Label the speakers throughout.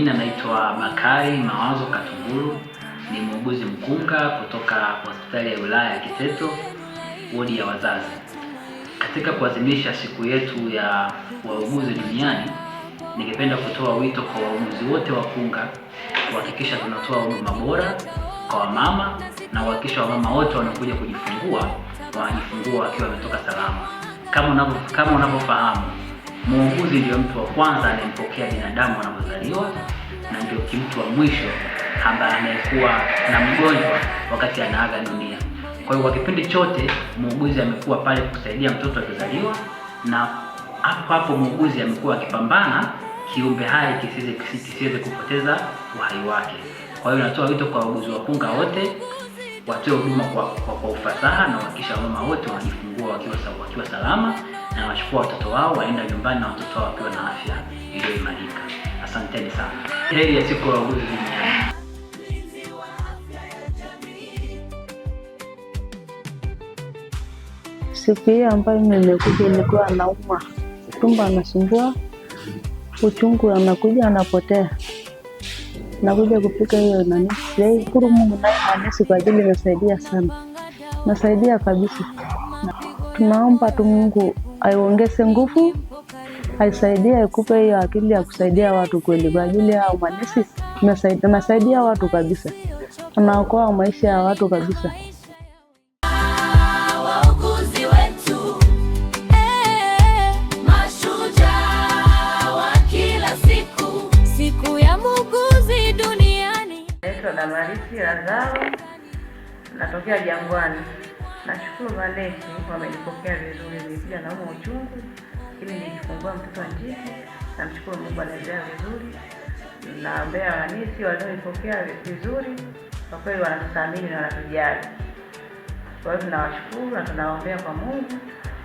Speaker 1: majina naitwa Bakari Mawazo Katunguru, ni muuguzi mkunga kutoka hospitali ya wilaya ya Kiteto, wodi ya wazazi. Katika kuadhimisha siku yetu ya wauguzi duniani, ningependa kutoa wito kwa wauguzi wote wakunga kuhakikisha tunatoa huduma bora kwa wamama na kuhakikisha wamama wote wanakuja kujifungua wanajifungua wakiwa wametoka salama. Kama unavyofahamu, muuguzi ndio mtu wa kwanza anayempokea binadamu anapozaliwa na ndio mtu wa mwisho ambaye anakuwa na mgonjwa wakati anaaga dunia. Kwa hiyo kwa kipindi chote muuguzi amekuwa pale kusaidia mtoto akizaliwa, na hapo muuguzi amekuwa akipambana kiumbe hai kisiweze kupoteza uhai wake. Kwa hiyo natoa wito kwa wauguzi wakunga wote watoe huduma kwa ufasaha na kuhakikisha mama wote wanajifungua wakiwa salama na wachukua watoto wao waenda nyumbani na watoto wao wakiwa na afya iliyoimarika. Asanteni sana. Heri ya siku ya wauguzi duniani.
Speaker 2: Siku hii ambayo nimekuja nilikuwa naumwa, tumbo anasumbua, uchungu anakuja anapotea. Nakuja kupika hiyo nani. Shukuru Mungu naye manesi kwa ajili nasaidia sana. Nasaidia kabisa. Tunaomba tu Mungu aiongeze nguvu, aisaidie akupe hiyo akili ya kusaidia watu kweli kwa ajili ya manesi. Nasaidia watu kabisa. Anaokoa maisha ya watu kabisa.
Speaker 3: Damarisi Lazaro, natokea Jangwani. Nashukuru manesi wamenipokea vizuri, nilikuja naumwa uchungu ili nijifungua mtoto njiti. Namshukuru Mungu anaendelea vizuri. Naombea manesi walionipokea vizuri, kwa kweli wanatuthamini na wanatujali. Kwa hiyo tunawashukuru na tunaombea kwa Mungu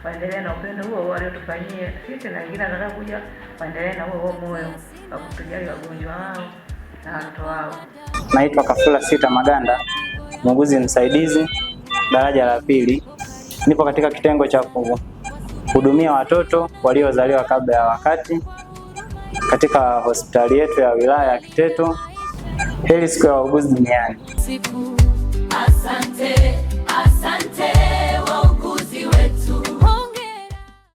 Speaker 3: waendelee na upendo huo waliotufanyia sisi, na wengine wanataka kuja waendelee na huo moyo wa kutujali wagonjwa wao na watoto wao.
Speaker 4: Naitwa Kafula Sita Maganda, muuguzi msaidizi daraja la pili. Nipo katika kitengo cha kuhudumia watoto waliozaliwa kabla ya wakati katika hospitali yetu ya wilaya ya Kiteto. Heri siku ya wauguzi duniani.
Speaker 5: Asante.